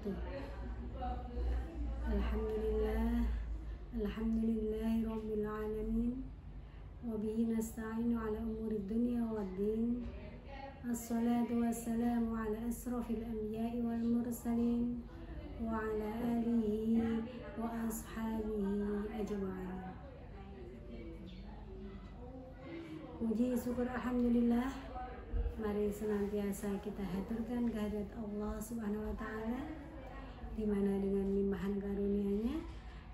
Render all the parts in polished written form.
wabarakatuh. Alhamdulillahi rabbil alamin, wa bihi nasta'inu ala umuri dunya waddin. Assalatu wassalamu ala asrafil anbiya'i wal mursalin wa ala alihi wa ashabihi ajma'in. Puji syukur alhamdulillah, mari senantiasa kita haturkan kehadirat Allah Subhanahu wa taala, di mana dengan limpahan karunia-Nya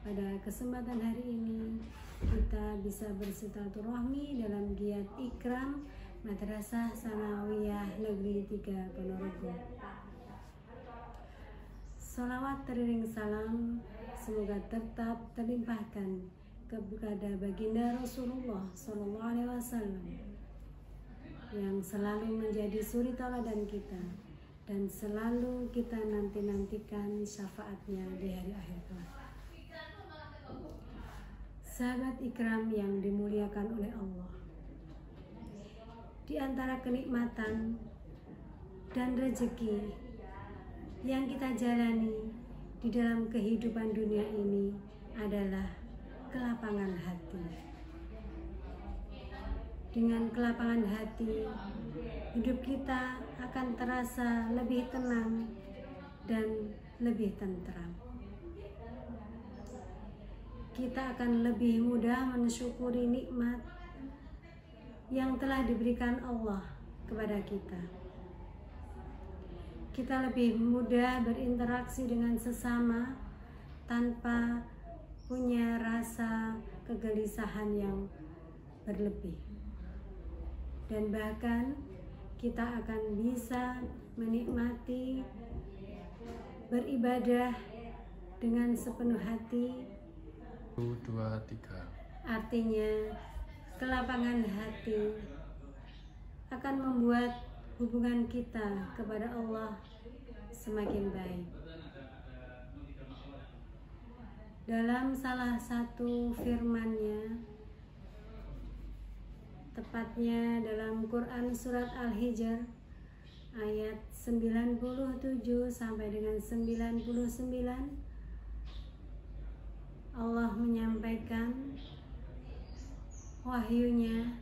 pada kesempatan hari ini kita bisa bersilaturahmi dalam giat Ikram Madrasah Tsanawiyah Negeri 3 Ponorogo. Salawat teriring salam semoga tetap terlimpahkan kepada baginda Rasulullah SAW yang selalu menjadi suri tauladan kita dan selalu kita nantikan syafaatnya di hari akhir kelak. Sahabat Ikram yang dimuliakan oleh Allah, di antara kenikmatan dan rezeki yang kita jalani di dalam kehidupan dunia ini adalah kelapangan hati. Dengan kelapangan hati, hidup kita akan terasa lebih tenang dan lebih tentram. Kita akan lebih mudah mensyukuri nikmat yang telah diberikan Allah kepada kita. Kita lebih mudah berinteraksi dengan sesama tanpa punya rasa kegelisahan yang berlebih. Dan bahkan kita akan bisa menikmati beribadah dengan sepenuh hati. 1, 2, 3. Artinya kelapangan hati akan membuat hubungan kita kepada Allah semakin baik. Dalam salah satu firman-Nya, tepatnya dalam Quran surat Al-Hijr ayat 97 sampai dengan 99, Allah menyampaikan wahyunya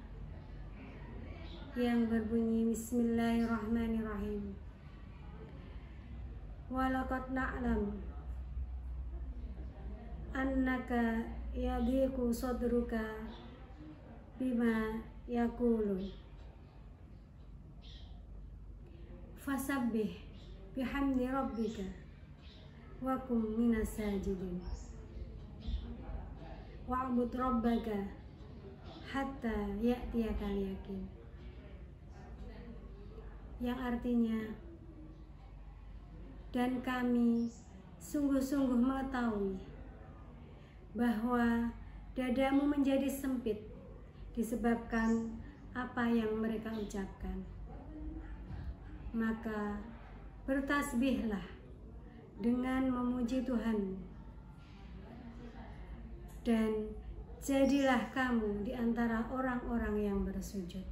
yang berbunyi Bismillahirrahmanirrahim. Walaqad na'lam annaka yadhiqu sadruka bima yaqulun fasabbih bihamdi rabbika wa kum minas sajidin wa'bud rabbaka hatta ya'tiyakal yaqin, yang artinya, dan kami sungguh-sungguh mengetahui bahwa dadamu menjadi sempit disebabkan apa yang mereka ucapkan. Maka bertasbihlah dengan memuji Tuhan, dan jadilah kamu di antara orang-orang yang bersujud,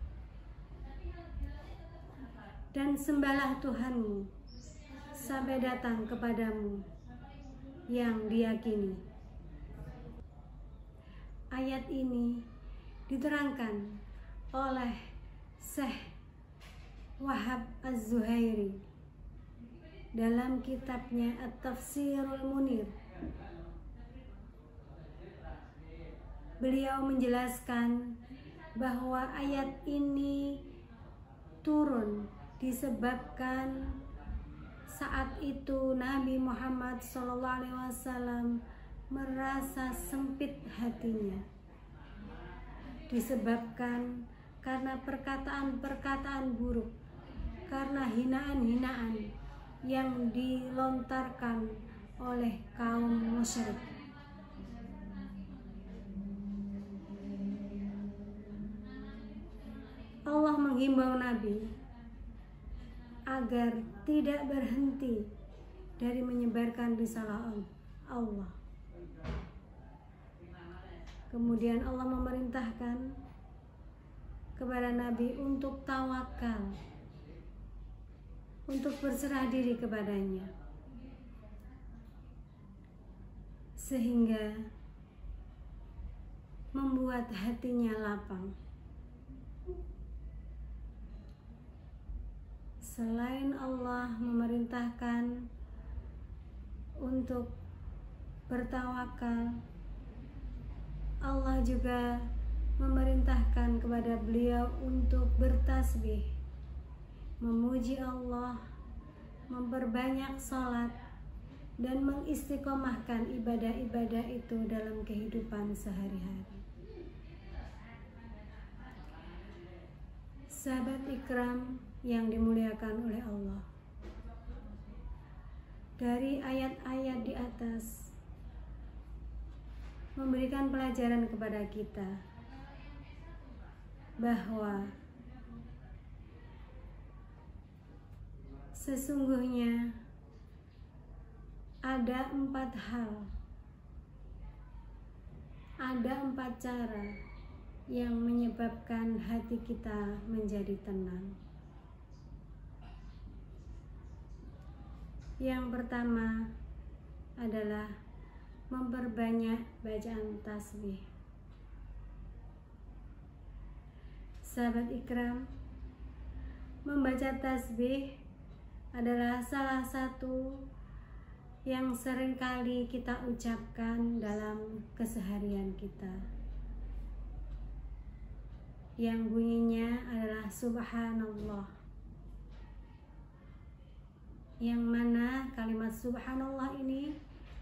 dan sembahlah Tuhanmu sampai datang kepadamu yang diyakini. Ayat ini diterangkan oleh Syekh Wahab Az-Zuhairi dalam kitabnya At-Tafsirul Munir. Beliau menjelaskan bahwa ayat ini turun disebabkan saat itu Nabi Muhammad SAW merasa sempit hatinya, disebabkan karena perkataan-perkataan buruk, karena hinaan-hinaan yang dilontarkan oleh kaum musyrik. Allah menghimbau Nabi agar tidak berhenti dari menyebarkan risalah Allah. Kemudian Allah memerintahkan kepada Nabi untuk tawakal, untuk berserah diri kepadanya. sehingga membuat hatinya lapang. Selain Allah memerintahkan untuk bertawakal, Allah juga memerintahkan kepada beliau untuk bertasbih, memuji Allah, memperbanyak salat, dan mengistiqomahkan ibadah-ibadah itu dalam kehidupan sehari-hari. Sahabat ikram yang dimuliakan oleh Allah, dari ayat-ayat di atas memberikan pelajaran kepada kita bahwa sesungguhnya ada 4 hal, ada 4 cara yang menyebabkan hati kita menjadi tenang. Yang pertama adalah memperbanyak bacaan tasbih. Sahabat ikram, membaca tasbih adalah salah satu yang seringkali kita ucapkan dalam keseharian kita, yang bunyinya adalah subhanallah, yang mana kalimat subhanallah ini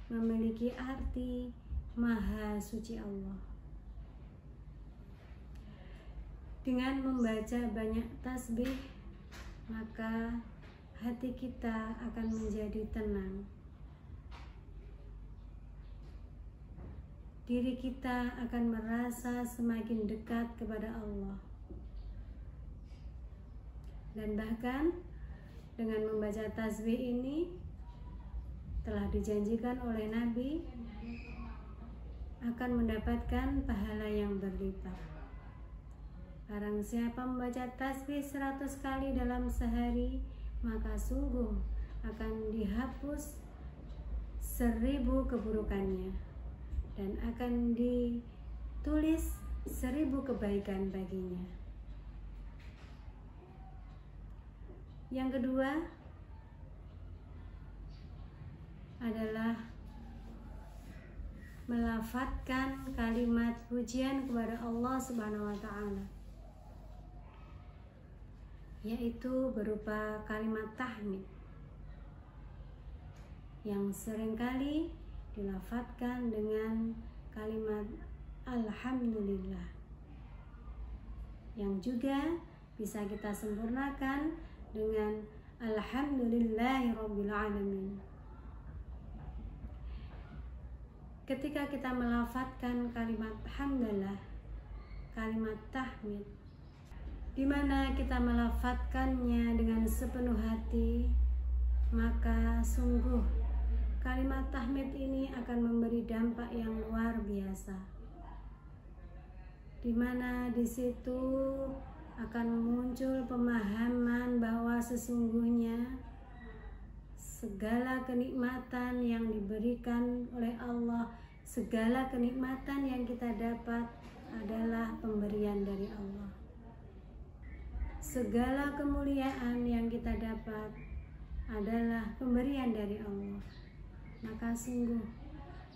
memiliki arti maha suci Allah. Dengan membaca banyak tasbih, maka hati kita akan menjadi tenang. Diri kita akan merasa semakin dekat kepada Allah. Dan bahkan dengan membaca tasbih ini telah dijanjikan oleh Nabi akan mendapatkan pahala yang berlipat. Barang siapa membaca tasbih 100 kali dalam sehari, maka sungguh akan dihapus 1000 keburukannya dan akan ditulis 1000 kebaikan baginya. Yang kedua adalah melafadzkan kalimat pujian kepada Allah Subhanahu wa Ta'ala, yaitu berupa kalimat tahmid yang seringkali dilafadzkan dengan kalimat alhamdulillah, yang juga bisa kita sempurnakan dengan alhamdulillahirabbil alamin. Ketika kita melafadzkan kalimat hamdalah, kalimat tahmid, di mana kita melafadzkannya dengan sepenuh hati, maka sungguh kalimat tahmid ini akan memberi dampak yang luar biasa, di mana di situ akan muncul pemahaman bahwa sesungguhnya segala kenikmatan yang diberikan oleh Allah, segala kenikmatan yang kita dapat adalah pemberian dari Allah. Segala kemuliaan yang kita dapat adalah pemberian dari Allah. Maka sungguh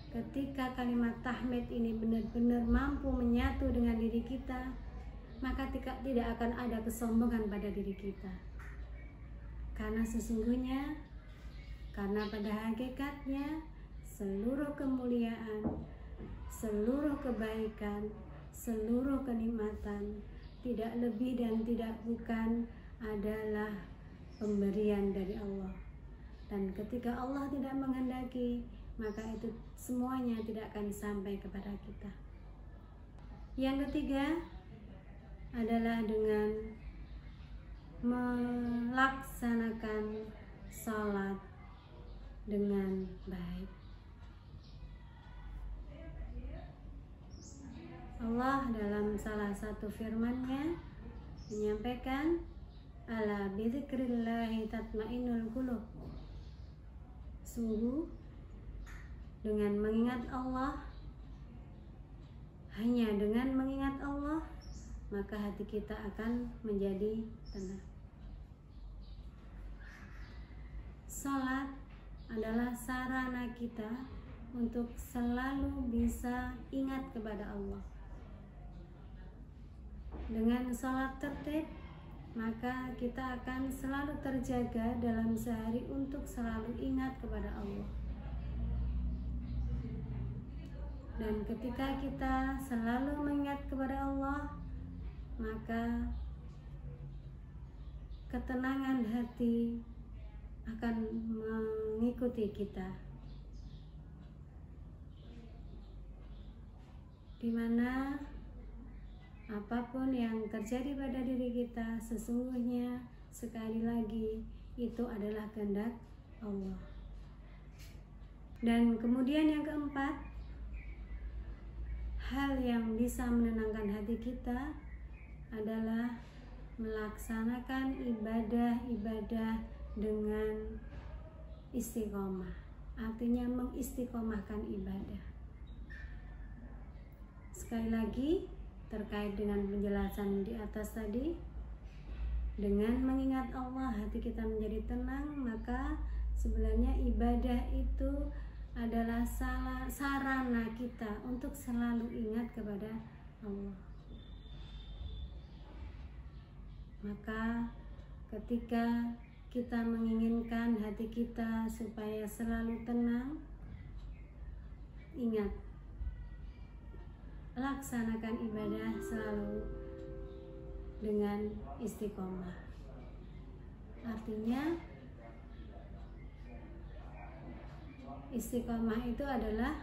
ketika kalimat tahmid ini benar-benar mampu menyatu dengan diri kita, maka tidak akan ada kesombongan pada diri kita. Karena sesungguhnya, karena pada hakikatnya seluruh kemuliaan, seluruh kebaikan, seluruh kenikmatan tidak lebih dan tidak bukan adalah pemberian dari Allah. Dan ketika Allah tidak menghendaki, maka itu semuanya tidak akan sampai kepada kita. Yang ketiga adalah dengan melaksanakan salat dengan baik. Allah dalam salah satu firman-Nya menyampaikan, ala bidzikrillahi tatmainnul qulub. Sungguh dengan mengingat Allah, hanya dengan mengingat Allah, maka hati kita akan menjadi tenang. Salat adalah sarana kita untuk selalu bisa ingat kepada Allah. Dengan salat tertib, maka kita akan selalu terjaga dalam sehari untuk selalu ingat kepada Allah. Dan ketika kita selalu mengingat kepada Allah, maka ketenangan hati akan mengikuti kita, di mana apapun yang terjadi pada diri kita, sesungguhnya sekali lagi itu adalah kehendak Allah. Dan kemudian yang keempat, hal yang bisa menenangkan hati kita adalah melaksanakan ibadah-ibadah dengan istiqomah, artinya mengistiqomahkan ibadah. Sekali lagi, terkait dengan penjelasan di atas tadi, dengan mengingat Allah hati kita menjadi tenang, maka sebenarnya ibadah itu adalah sarana kita untuk selalu ingat kepada Allah. Maka ketika kita menginginkan hati kita supaya selalu tenang, ingat, laksanakan ibadah selalu dengan istiqomah. Artinya istiqomah itu adalah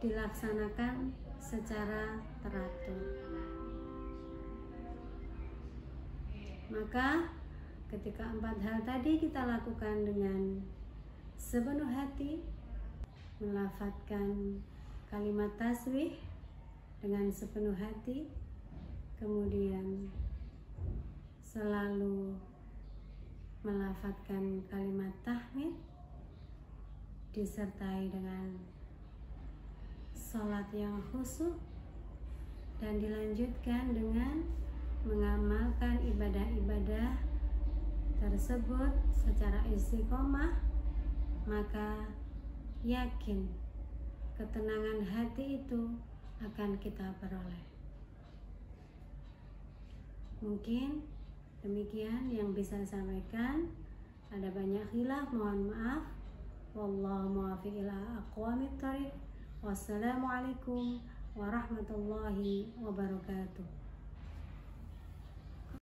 dilaksanakan secara teratur. Maka ketika 4 hal tadi kita lakukan dengan sepenuh hati, melafadzkan kalimat tasbih dengan sepenuh hati, kemudian selalu melafadzkan kalimat tahmid disertai dengan sholat yang khusyuk, dan dilanjutkan dengan mengamalkan ibadah-ibadah tersebut secara istiqomah, maka yakin ketenangan hati itu akan kita peroleh. Mungkin demikian yang bisa saya sampaikan. Ada banyak khilaf, mohon maaf. Wallahu muwaffiq ila aqwamit thoriq. Wassalamualaikum warahmatullahi wabarakatuh.